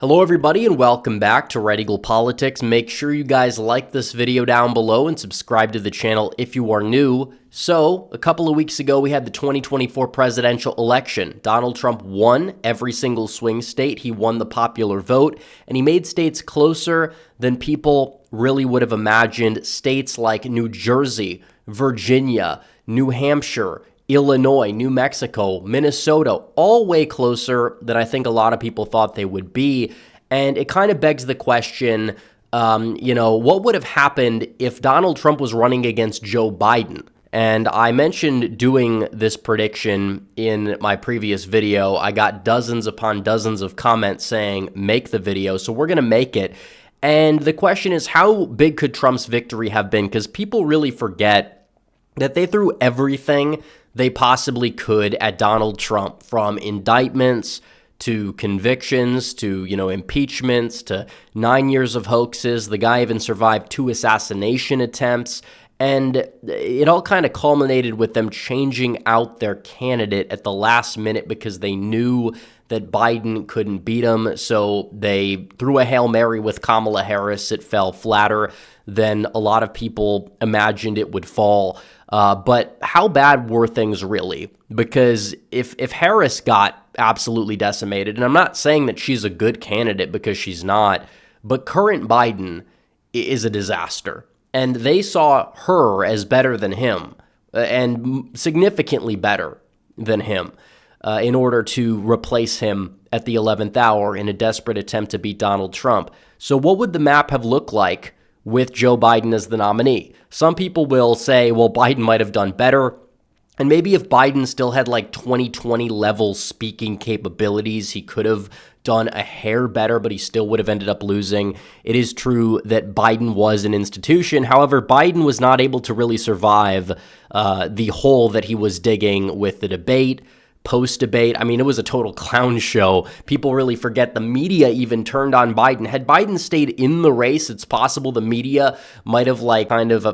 Hello everybody and welcome back to Red Eagle Politics. Make sure you guys like this video down below and subscribe to the channel if you are new. So, a couple of weeks ago we had the 2024 presidential election. Donald Trump won every single swing state. He won the popular vote and he made states closer than people really would have imagined. States like New Jersey, Virginia, New Hampshire, Illinois, New Mexico, Minnesota, all way closer than I think a lot of people thought they would be. And it kind of begs the question, what would have happened if Donald Trump was running against Joe Biden? And I mentioned doing this prediction in my previous video. I got dozens upon dozens of comments saying, make the video. So we're going to make it. And the question is, how big could Trump's victory have been? Because people really forget that they threw everything they possibly could at Donald Trump, from indictments to convictions to, impeachments to 9 years of hoaxes. The guy even survived 2 assassination attempts. And it all kind of culminated with them changing out their candidate at the last minute because they knew that Biden couldn't beat him. So they threw a Hail Mary with Kamala Harris. It fell flatter than a lot of people imagined it would fall. But how bad were things really? Because if Harris got absolutely decimated, and I'm not saying that she's a good candidate because she's not, but current Biden is a disaster. And they saw her as better than him, and significantly better than him, in order to replace him at the 11th hour in a desperate attempt to beat Donald Trump. So what would the map have looked like with Joe Biden as the nominee? Some people will say, well, Biden might have done better. And maybe if Biden still had like 2020 level speaking capabilities, he could have done a hair better, but he still would have ended up losing. It is true that Biden was an institution. However, Biden was not able to really survive the hole that he was digging with the debate. Post-debate, it was a total clown show. People really forget the media even turned on Biden. Had Biden stayed in the race, it's possible the media might have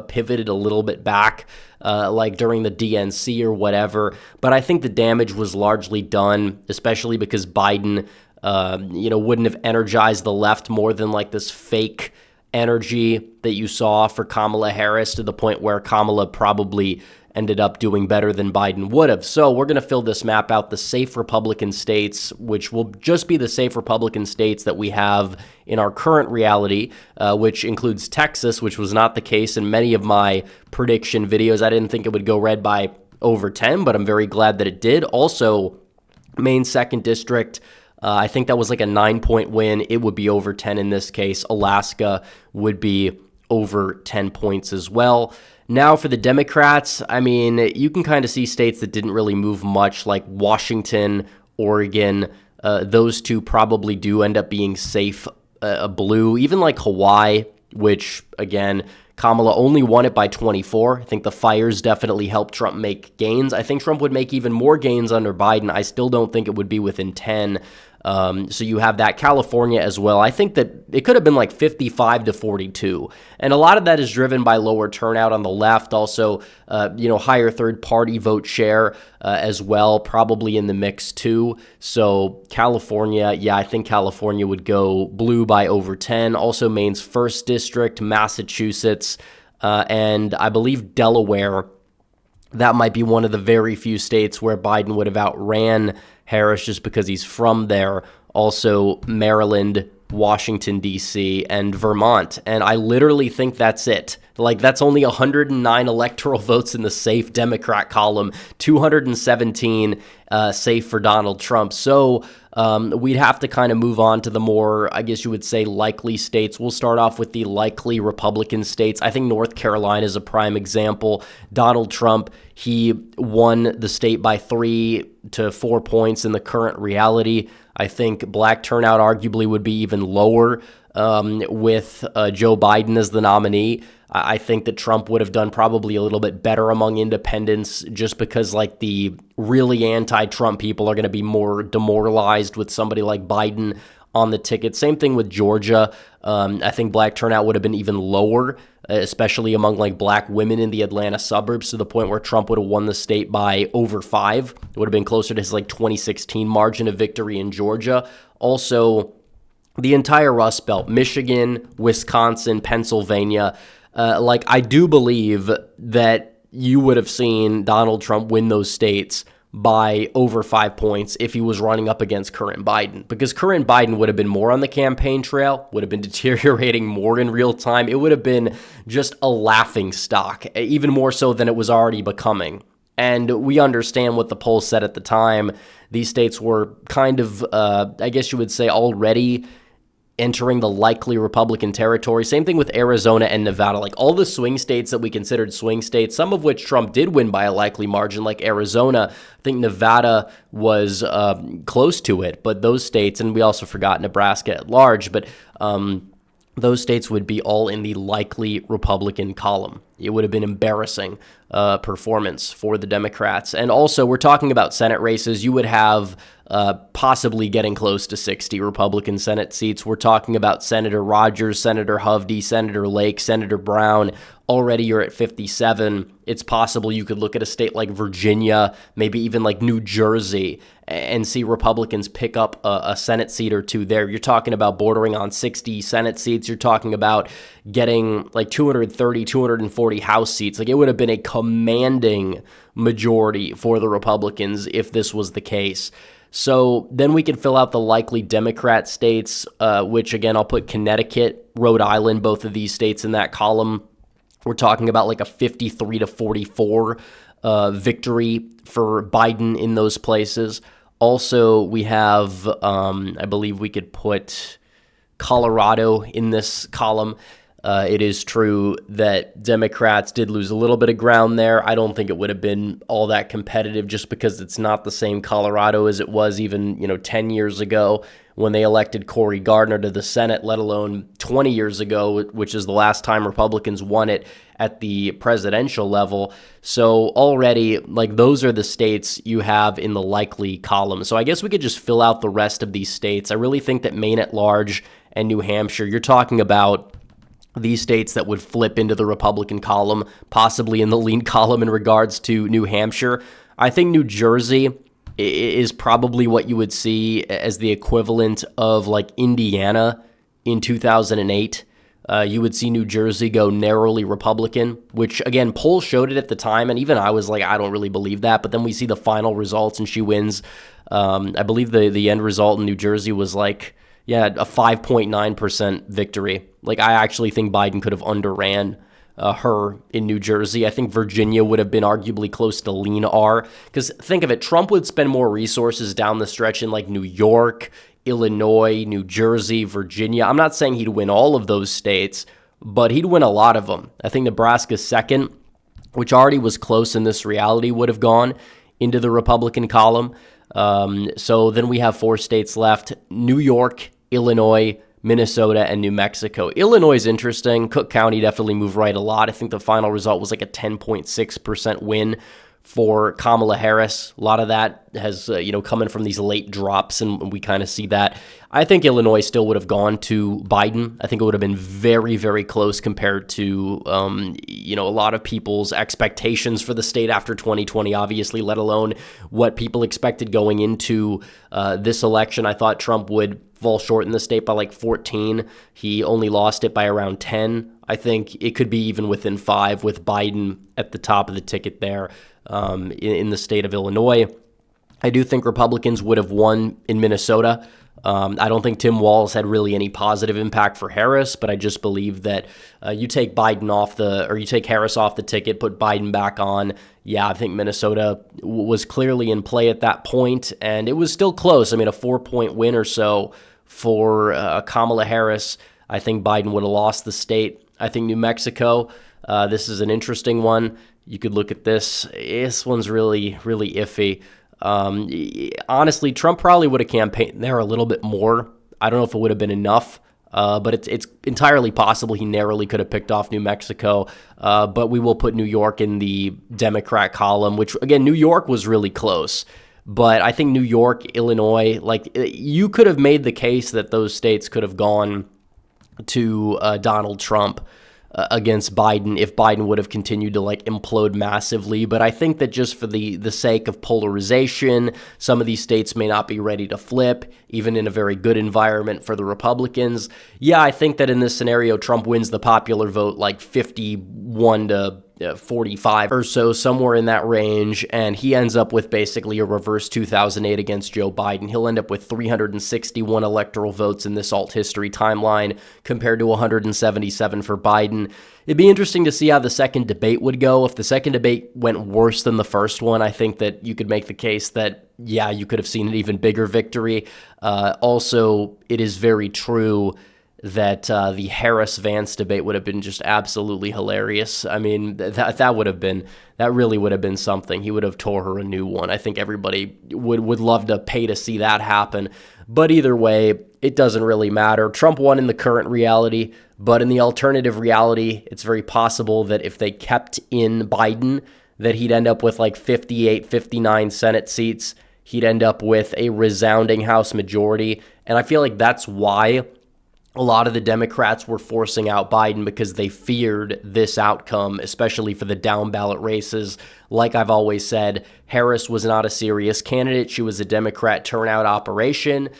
pivoted a little bit back, during the DNC or whatever. But I think the damage was largely done, especially because Biden, wouldn't have energized the left more than this fake energy that you saw for Kamala Harris, to the point where Kamala probably ended up doing better than Biden would have. So we're going to fill this map out, the safe Republican states, which will just be the safe Republican states that we have in our current reality, which includes Texas, which was not the case in many of my prediction videos. I didn't think it would go red by over 10, but I'm very glad that it did. Also, Maine 2nd District, I think that was like a 9-point win. It would be over 10 in this case. Alaska would be over 10 points as well. Now for the Democrats, you can kind of see states that didn't really move much, like Washington, Oregon. Those two probably do end up being safe blue. Even like Hawaii, which, again, Kamala only won it by 24. I think the fires definitely helped Trump make gains. I think Trump would make even more gains under Biden. I still don't think it would be within 10. So you have that. California as well. I think that it could have been like 55-42. And a lot of that is driven by lower turnout on the left. Also, higher third-party vote share as well, probably in the mix too. So California, I think California would go blue by over 10. Also Maine's 1st District, Massachusetts, and I believe Delaware. That might be one of the very few states where Biden would have outran Harris just because he's from there. Also Maryland, Washington, D.C., and Vermont. And I literally think that's it. That's only 109 electoral votes in the safe Democrat column, 217 safe for Donald Trump. So we'd have to kind of move on to the more, I guess you would say, likely states. We'll start off with the likely Republican states. I think North Carolina is a prime example. Donald Trump, he won the state by 3 to 4 points in the current reality. I think black turnout arguably would be even lower with Joe Biden as the nominee. I think that Trump would have done probably a little bit better among independents, just because the really anti-Trump people are going to be more demoralized with somebody like Biden on the ticket. Same thing with Georgia. I think black turnout would have been even lower, especially among black women in the Atlanta suburbs, to the point where Trump would have won the state by over 5. It would have been closer to his 2016 margin of victory in Georgia. Also, the entire Rust Belt, Michigan, Wisconsin, Pennsylvania, I do believe that you would have seen Donald Trump win those states by over 5 points if he was running up against current Biden, because current Biden would have been more on the campaign trail, would have been deteriorating more in real time. It would have been just a laughing stock, even more so than it was already becoming. And we understand what the polls said at the time. These states were kind of, I guess you would say, already entering the likely Republican territory. Same thing with Arizona and Nevada. Like all the swing states that we considered swing states, some of which Trump did win by a likely margin, like Arizona. I think Nevada was close to it, but those states, and we also forgot Nebraska at large, but those states would be all in the likely Republican column. It would have been embarrassing performance for the Democrats. And also, we're talking about Senate races. You would have possibly getting close to 60 Republican Senate seats. We're talking about Senator Rogers, Senator Hovde, Senator Lake, Senator Brown. Already you're at 57. It's possible you could look at a state like Virginia, maybe even like New Jersey, and see Republicans pick up a Senate seat or two there. You're talking about bordering on 60 Senate seats. You're talking about getting like 230, 240 House seats. Like it would have been a commanding majority for the Republicans if this was the case. So then we can fill out the likely Democrat states, which again, I'll put Connecticut, Rhode Island, both of these states in that column. We're talking about like a 53 to 44 victory for Biden in those places. Also, we have, I believe we could put Colorado in this column. It is true that Democrats did lose a little bit of ground there. I don't think it would have been all that competitive just because it's not the same Colorado as it was even, 10 years ago when they elected Cory Gardner to the Senate, let alone 20 years ago, which is the last time Republicans won it at the presidential level. So already, those are the states you have in the likely column. So I guess we could just fill out the rest of these states. I really think that Maine at large and New Hampshire, you're talking about these states that would flip into the Republican column, possibly in the lean column in regards to New Hampshire. I think New Jersey is probably what you would see as the equivalent of Indiana in 2008. You would see New Jersey go narrowly Republican, which again, polls showed it at the time. And even I was like, I don't really believe that. But then we see the final results and she wins. I believe the end result in New Jersey was a 5.9% victory. I actually think Biden could have underran her in New Jersey. I think Virginia would have been arguably close to lean R. Because think of it, Trump would spend more resources down the stretch in New York, Illinois, New Jersey, Virginia. I'm not saying he'd win all of those states, but he'd win a lot of them. I think Nebraska's second, which already was close in this reality, would have gone into the Republican column. So then we have 4 states left: New York, Illinois, Minnesota, and New Mexico. Illinois is interesting. Cook County definitely moved right a lot. I think the final result was a 10.6% win for Kamala Harris. A lot of that has, coming from these late drops, and we kind of see that. I think Illinois still would have gone to Biden. I think it would have been very, very close compared to, a lot of people's expectations for the state after 2020, obviously, let alone what people expected going into this election. I thought Trump would fall short in the state by 14. He only lost it by around 10. I think it could be even within 5 with Biden at the top of the ticket there in the state of Illinois. I do think Republicans would have won in Minnesota. I don't think Tim Walz had really any positive impact for Harris, but I just believe that you take you take Harris off the ticket, put Biden back on. Yeah, I think Minnesota was clearly in play at that point, and it was still close. I mean, a 4-point win or so for Kamala Harris. I think Biden would have lost the state. I think New Mexico, this is an interesting one. You could look at this. This one's really, really iffy. Honestly, Trump probably would have campaigned there a little bit more. I don't know if it would have been enough, but it's entirely possible he narrowly could have picked off New Mexico. But we will put New York in the Democrat column, which, again, New York was really close. But I think New York, Illinois, you could have made the case that those states could have gone to Donald Trump against Biden if Biden would have continued to like implode massively. But I think that just for the sake of polarization, some of these states may not be ready to flip, even in a very good environment for the Republicans. Yeah, I think that in this scenario, Trump wins the popular vote like 51 to 45 or so, somewhere in that range, and he ends up with basically a reverse 2008 against Joe Biden. He'll end up with 361 electoral votes in this alt history timeline compared to 177 for Biden. It'd be interesting to see how the second debate would go. If the second debate went worse than the first one, I think that you could make the case that, yeah, you could have seen an even bigger victory. Also, it is very true that the Harris-Vance debate would have been just absolutely hilarious. I mean, that really would have been something. He would have tore her a new one. I think everybody would love to pay to see that happen. But either way, it doesn't really matter. Trump won in the current reality, but in the alternative reality, it's very possible that if they kept in Biden, that he'd end up with like 58, 59 Senate seats. He'd end up with a resounding House majority. And I feel like that's why a lot of the Democrats were forcing out Biden, because they feared this outcome, especially for the down ballot races. Like I've always said, Harris was not a serious candidate. She was a Democrat turnout operation.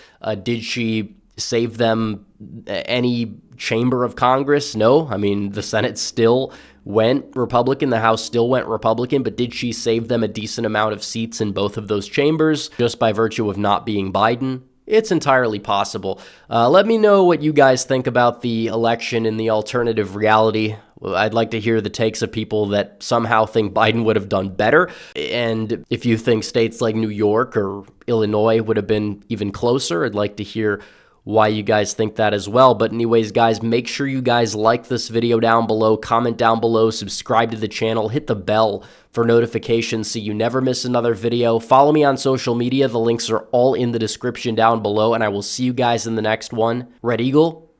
Did she save them any chamber of Congress? No. I mean, the Senate still went Republican. The House still went Republican. But did she save them a decent amount of seats in both of those chambers just by virtue of not being Biden? It's entirely possible. Let me know what you guys think about the election in the alternative reality. I'd like to hear the takes of people that somehow think Biden would have done better. And if you think states like New York or Illinois would have been even closer, I'd like to hear why you guys think that as well. But anyways, guys, make sure you guys like this video down below, comment down below, subscribe to the channel, hit the bell for notifications so you never miss another video. Follow me on social media. The links are all in the description down below, and I will see you guys in the next one. Red Eagle,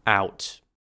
out.